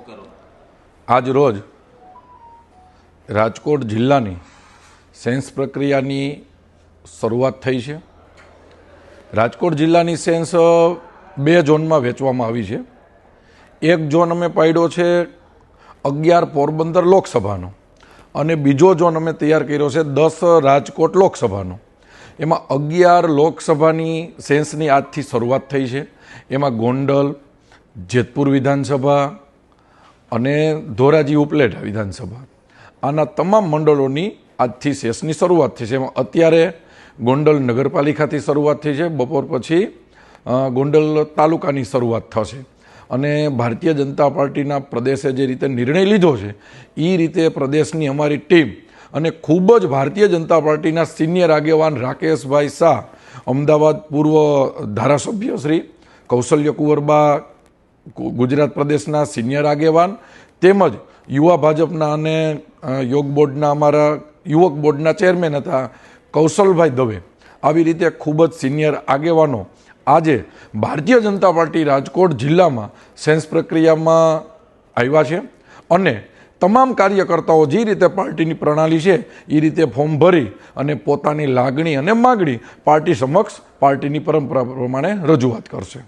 આજ રોજ રાજકોટ જિલ્લાની સેન્સ પ્રક્રિયાની શરૂઆત થઈ છે। રાજકોટ જિલ્લાની સેન્સ બે ઝોનમાં વહેંચવામાં આવી છે। એક ઝોન અમે પાડ્યો છે 11 પોરબંદર લોકસભાનો અને બીજો ઝોન અમે તૈયાર કર્યો છે 10 રાજકોટ લોકસભાનો। એમાં 11 લોકસભાની સેન્સની આજથી શરૂઆત થઈ છે। એમાં ગોંડલ, જેતપુર વિધાનસભા અને ધોરાજી ઉપલેટા વિધાનસભા આના તમામ મંડળોની આજથી સેસની શરૂઆત થઈ છે। એમાં અત્યારે ગોંડલ નગરપાલિકાથી શરૂઆત થઈ છે, બપોર પછી ગોંડલ તાલુકાની શરૂઆત થશે અને ભારતીય જનતા પાર્ટીના પ્રદેશે જે રીતે નિર્ણય લીધો છે એ રીતે પ્રદેશની અમારી ટીમ અને ખૂબ જ ભારતીય જનતા પાર્ટીના સિનિયર આગેવાન રાકેશભાઈ શાહ, અમદાવાદ પૂર્વ ધારાસભ્ય શ્રી કૌશલ્ય કુંવરબા, ગુજરાત પ્રદેશના સિનિયર આગેવાન તેમજ યુવા ભાજપના અને યોગ બોર્ડના અમારા યુવક બોર્ડના ચેરમેન હતા કૌશલભાઈ દવે, આવી રીતે ખૂબ જ સિનિયર આગેવાનો આજે ભારતીય જનતા પાર્ટી રાજકોટ જિલ્લામાં સેન્સ પ્રક્રિયામાં આવ્યા છે અને તમામ કાર્યકર્તાઓ જે રીતે પાર્ટીની પ્રણાલી છે એ રીતે ફોર્મ ભરી અને પોતાની લાગણી અને માગણી પાર્ટી સમક્ષ પાર્ટીની પરંપરા પ્રમાણે રજૂઆત કરશે।